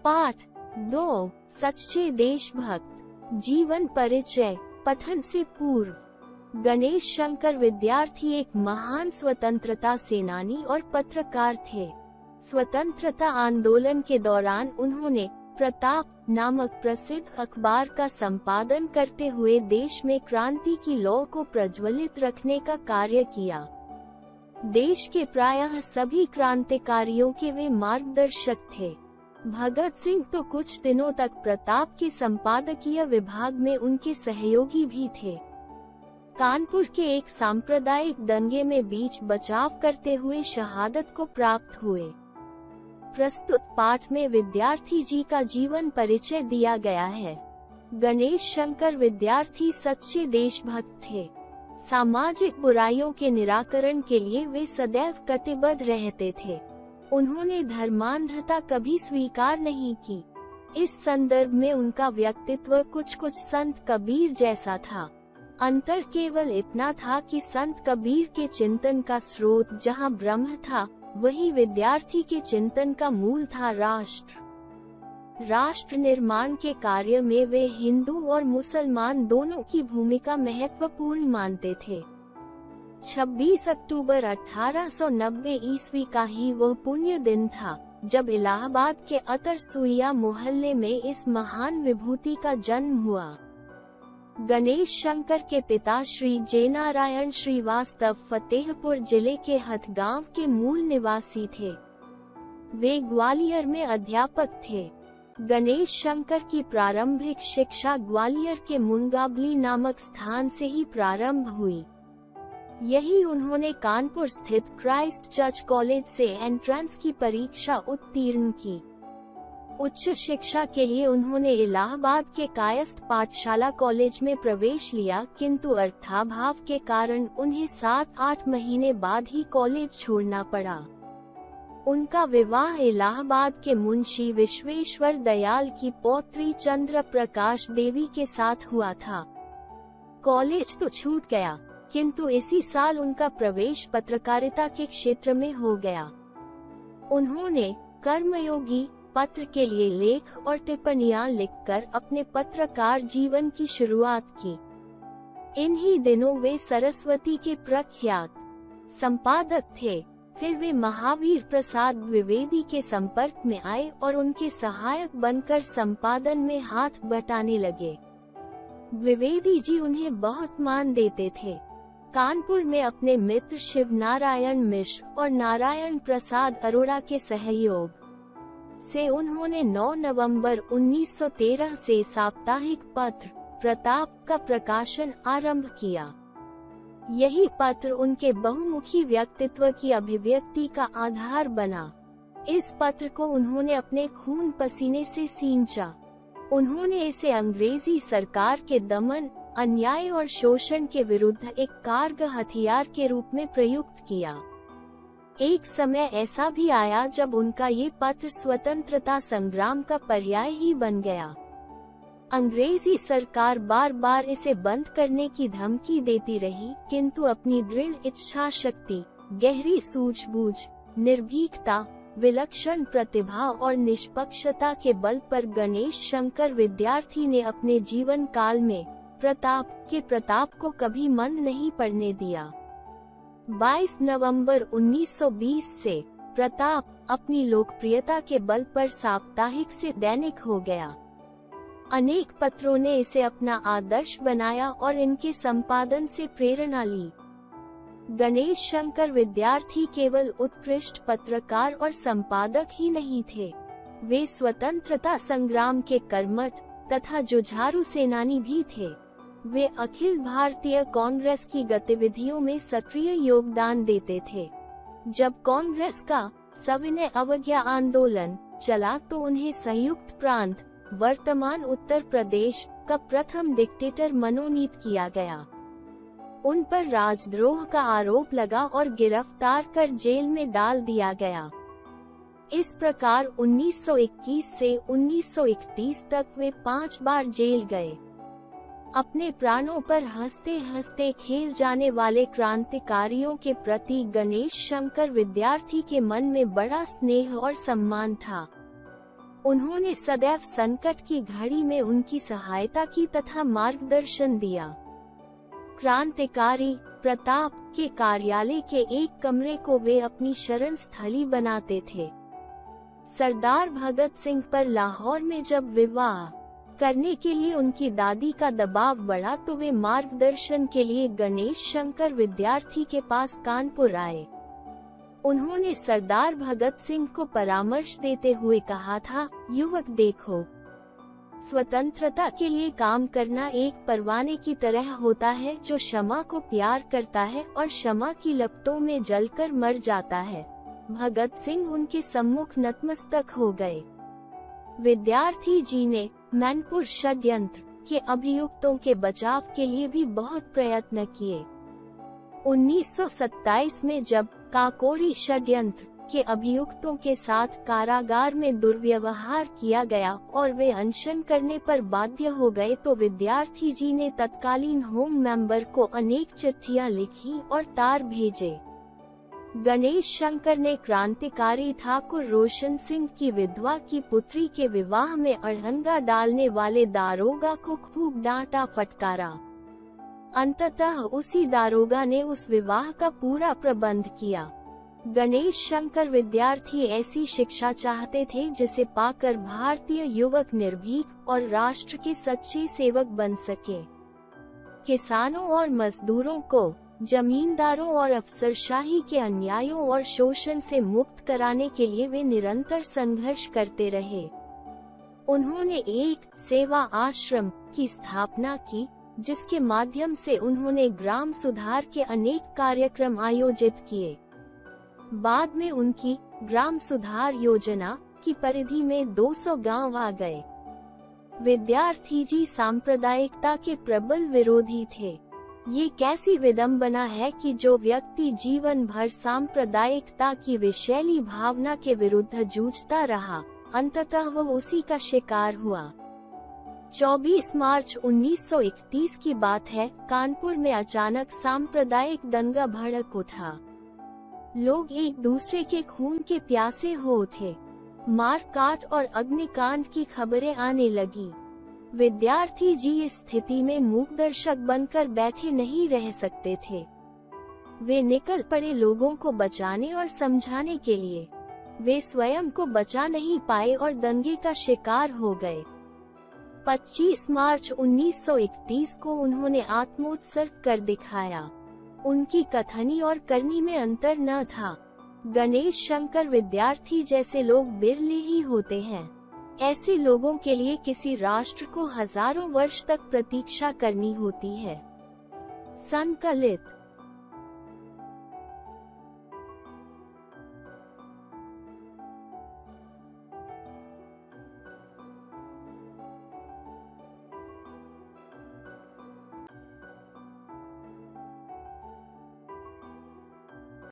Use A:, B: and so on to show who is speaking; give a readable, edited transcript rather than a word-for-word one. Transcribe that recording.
A: पाठ 2 सच्चे देशभक्त जीवन परिचय। पठन से पूर्व गणेश शंकर विद्यार्थी एक महान स्वतंत्रता सेनानी और पत्रकार थे। स्वतंत्रता आंदोलन के दौरान उन्होंने प्रताप नामक प्रसिद्ध अखबार का संपादन करते हुए देश में क्रांति की लौ को प्रज्वलित रखने का कार्य किया। देश के प्रायः सभी क्रांतिकारियों के वे मार्गदर्शक थे। भगत सिंह तो कुछ दिनों तक प्रताप के संपादकीय विभाग में उनके सहयोगी भी थे। कानपुर के एक सांप्रदायिक दंगे में बीच बचाव करते हुए शहादत को प्राप्त हुए। प्रस्तुत पाठ में विद्यार्थी जी का जीवन परिचय दिया गया है। गणेश शंकर विद्यार्थी सच्चे देशभक्त थे। सामाजिक बुराइयों के निराकरण के लिए वे सदैव कटिबद्ध रहते थे। उन्होंने धर्मांधता कभी स्वीकार नहीं की। इस संदर्भ में उनका व्यक्तित्व कुछ संत कबीर जैसा था। अंतर केवल इतना था कि संत कबीर के चिंतन का स्रोत जहां ब्रह्म था, वही विद्यार्थी के चिंतन का मूल था राष्ट्र। राष्ट्र निर्माण के कार्य में वे हिंदू और मुसलमान दोनों की भूमिका महत्वपूर्ण मानते थे। 26 अक्टूबर 1890 ईस्वी का ही वह पुण्य दिन था जब इलाहाबाद के अतरसुइया मोहल्ले में इस महान विभूति का जन्म हुआ। गणेश शंकर के पिता श्री जयनारायण श्रीवास्तव फतेहपुर जिले के हथगांव के मूल निवासी थे। वे ग्वालियर में अध्यापक थे। गणेश शंकर की प्रारंभिक शिक्षा ग्वालियर के मुंगाबली नामक स्थान से ही प्रारंभ हुई। यही उन्होंने कानपुर स्थित क्राइस्ट चर्च कॉलेज से एंट्रेंस की परीक्षा उत्तीर्ण की। उच्च शिक्षा के लिए उन्होंने इलाहाबाद के कायस्थ पाठशाला कॉलेज में प्रवेश लिया, किंतु अर्थाभाव के कारण उन्हें 7-8 महीने बाद ही कॉलेज छोड़ना पड़ा। उनका विवाह इलाहाबाद के मुंशी विश्वेश्वर दयाल की पौत्री चंद्र प्रकाश देवी के साथ हुआ था। कॉलेज तो छूट गया, किंतु इसी साल उनका प्रवेश पत्रकारिता के क्षेत्र में हो गया। उन्होंने कर्मयोगी पत्र के लिए लेख और टिप्पणियां लिखकर अपने पत्रकार जीवन की शुरुआत की। इन्हीं दिनों वे सरस्वती के प्रख्यात संपादक थे। फिर वे महावीर प्रसाद द्विवेदी के संपर्क में आए और उनके सहायक बनकर संपादन में हाथ बटाने लगे। द्विवेदी जी उन्हें बहुत मान देते थे। कानपुर में अपने मित्र शिव नारायण मिश्र और नारायण प्रसाद अरोड़ा के सहयोग से उन्होंने 9 नवंबर 1913 से साप्ताहिक पत्र प्रताप का प्रकाशन आरंभ किया। यही पत्र उनके बहुमुखी व्यक्तित्व की अभिव्यक्ति का आधार बना। इस पत्र को उन्होंने अपने खून पसीने से सींचा। उन्होंने इसे अंग्रेजी सरकार के दमन, अन्याय और शोषण के विरुद्ध एक कारगर हथियार के रूप में प्रयुक्त किया। एक समय ऐसा भी आया जब उनका ये पत्र स्वतंत्रता संग्राम का पर्याय ही बन गया। अंग्रेजी सरकार बार बार इसे बंद करने की धमकी देती रही, किंतु अपनी दृढ़ इच्छा शक्ति, गहरी सूझबूझ, निर्भीकता, विलक्षण प्रतिभा और निष्पक्षता के बल पर गणेश शंकर विद्यार्थी ने अपने जीवन काल में प्रताप को कभी मंद नहीं पड़ने दिया। 22 नवंबर 1920 से प्रताप अपनी लोकप्रियता के बल पर साप्ताहिक से दैनिक हो गया। अनेक पत्रों ने इसे अपना आदर्श बनाया और इनके संपादन से प्रेरणा ली। गणेश शंकर विद्यार्थी केवल उत्कृष्ट पत्रकार और संपादक ही नहीं थे, वे स्वतंत्रता संग्राम के कर्मठ तथा जुझारू सेनानी भी थे। वे अखिल भारतीय कांग्रेस की गतिविधियों में सक्रिय योगदान देते थे। जब कांग्रेस का सविनय अवज्ञा आंदोलन चला तो उन्हें संयुक्त प्रांत, वर्तमान उत्तर प्रदेश का प्रथम डिक्टेटर मनोनीत किया गया। उन पर राजद्रोह का आरोप लगा और गिरफ्तार कर जेल में डाल दिया गया। इस प्रकार 1921 से 1931 तक वे 5 बार जेल गए। अपने प्राणों पर हंसते हंसते खेल जाने वाले क्रांतिकारियों के प्रति गणेश शंकर विद्यार्थी के मन में बड़ा स्नेह और सम्मान था। उन्होंने सदैव संकट की घड़ी में उनकी सहायता की तथा मार्गदर्शन दिया। क्रांतिकारी प्रताप के कार्यालय के एक कमरे को वे अपनी शरण स्थली बनाते थे। सरदार भगत सिंह पर लाहौर में जब विवाह करने के लिए उनकी दादी का दबाव बढ़ा तो वे मार्गदर्शन के लिए गणेश शंकर विद्यार्थी के पास कानपुर आए। उन्होंने सरदार भगत सिंह को परामर्श देते हुए कहा था, युवक देखो, स्वतंत्रता के लिए काम करना एक परवाने की तरह होता है जो शमा को प्यार करता है और शमा की लपटों में जलकर मर जाता है। भगत सिंह उनके सम्मुख नतमस्तक हो गए। विद्यार्थी जी ने मैनपुर षड्यंत्र के अभियुक्तों के बचाव के लिए भी बहुत प्रयत्न किए। 1927 में जब काकोरी षड्यंत्र के अभियुक्तों के साथ कारागार में दुर्व्यवहार किया गया और वे अनशन करने पर बाध्य हो गए तो विद्यार्थी जी ने तत्कालीन होम मेंबर को अनेक चिट्ठियां लिखी और तार भेजे। गणेश शंकर ने क्रांतिकारी ठाकुर रोशन सिंह की विधवा की पुत्री के विवाह में अड़ंगा डालने वाले दारोगा को खूब डांटा फटकारा। अंततः उसी दारोगा ने उस विवाह का पूरा प्रबंध किया। गणेश शंकर विद्यार्थी ऐसी शिक्षा चाहते थे जिसे पाकर भारतीय युवक निर्भीक और राष्ट्र के सच्चे सेवक बन सके। किसानों और मजदूरों को जमींदारों और अफसरशाही के अन्यायों और शोषण से मुक्त कराने के लिए वे निरंतर संघर्ष करते रहे। उन्होंने एक सेवा आश्रम की स्थापना की, जिसके माध्यम से उन्होंने ग्राम सुधार के अनेक कार्यक्रम आयोजित किए। बाद में उनकी ग्राम सुधार योजना की परिधि में 200 गांव आ गए। विद्यार्थी जी सांप्रदायिकता के प्रबल विरोधी थे। ये कैसी विडंबना है कि जो व्यक्ति जीवन भर सांप्रदायिकता की विषैली भावना के विरुद्ध जूझता रहा, अंततः वह उसी का शिकार हुआ। 24 मार्च 1931 की बात है, कानपुर में अचानक सांप्रदायिक दंगा भड़क उठा। लोग एक दूसरे के खून के प्यासे हो उठे। मारकाट और अग्निकांड की खबरें आने लगी। विद्यार्थी जी इस स्थिति में मूकदर्शक बनकर बैठे नहीं रह सकते थे। वे निकल पड़े लोगों को बचाने और समझाने के लिए। वे स्वयं को बचा नहीं पाए और दंगे का शिकार हो गए। 25 मार्च 1931 को उन्होंने आत्मोत्सर्ग कर दिखाया। उनकी कथनी और करनी में अंतर न था। गणेश शंकर विद्यार्थी जैसे लोग बिरले ही होते हैं। ऐसे लोगों के लिए किसी राष्ट्र को हजारों वर्ष तक प्रतीक्षा करनी होती है। संकलित